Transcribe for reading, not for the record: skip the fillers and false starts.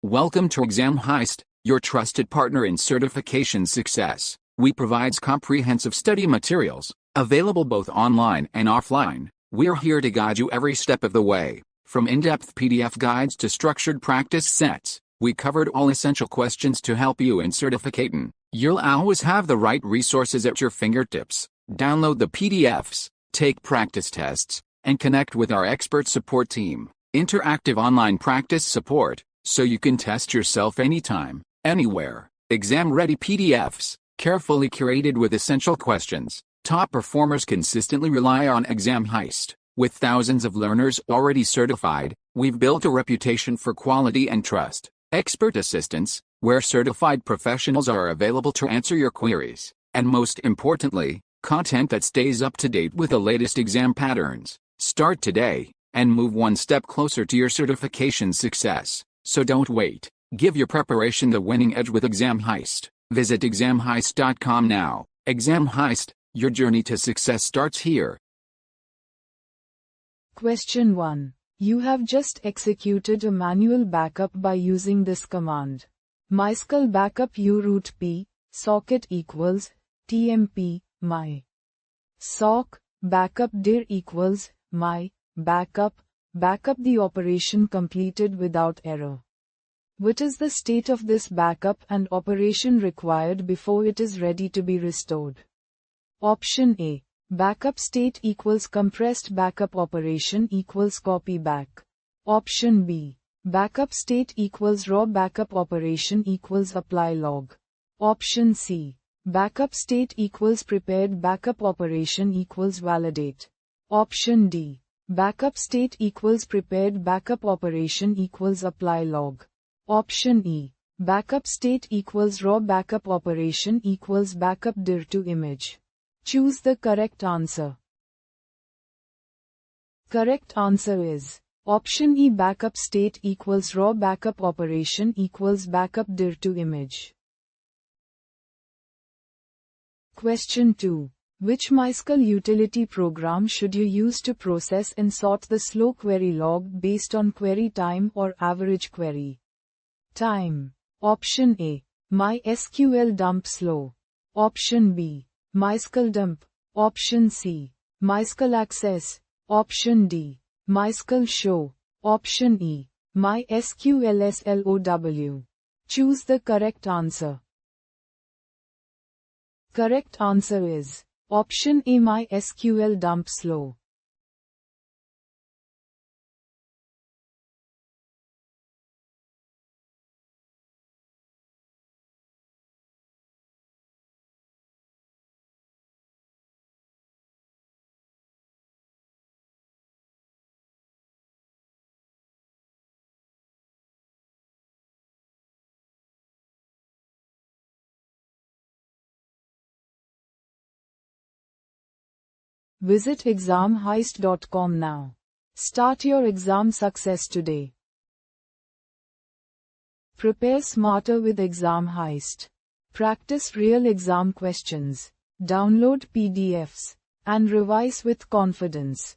Welcome to Exam Heist, your trusted partner in certification success. We provide comprehensive study materials, available both online and offline. We're here to guide you every step of the way. From in-depth PDF guides to structured practice sets, we covered all essential questions to help you in certificating. You'll always have the right resources at your fingertips. Download the PDFs, take practice tests, and connect with our expert support team. Interactive online practice support, so you can test yourself anytime, anywhere. Exam-ready PDFs, carefully curated with essential questions. Top performers consistently rely on Exam Heist. With thousands of learners already certified, we've built a reputation for quality and trust. Expert assistance, where certified professionals are available to answer your queries. And most importantly, content that stays up to date with the latest exam patterns. Start today, and move one step closer to your certification success. So don't wait. Give your preparation the winning edge with Exam Heist. Visit examheist.com now. Exam Heist, your journey to success starts here. Question 1. You have just executed a manual backup by using this command. MySQL backup uroot p, socket equals, tmp, my. Sock, backup dir equals, my, backup the operation completed without error. What is the state of this backup and operation required before it is ready to be restored? Option A. Backup state equals compressed backup operation equals copy back. Option B. Backup state equals raw backup operation equals apply log. Option C. Backup state equals prepared backup operation equals validate. Option D. Backup state equals prepared backup operation equals apply log. Option E. Backup state equals raw backup operation equals backup dir to image. Choose the correct answer. Correct answer is option E. Backup state equals raw backup operation equals backup dir to image. Question 2. Which MySQL utility program should you use to process and sort the slow query log based on query time or average query time? Option A. MySQL dump slow. Option B. MySQL dump. Option C. MySQL access. Option D. MySQL show. Option E. MySQL slow. Choose the correct answer. Correct answer is option A. MySQL dump slow. Visit examheist.com now. Start your exam success today. Prepare smarter with Exam Heist. Practice real exam questions. Download PDFs. And revise with confidence.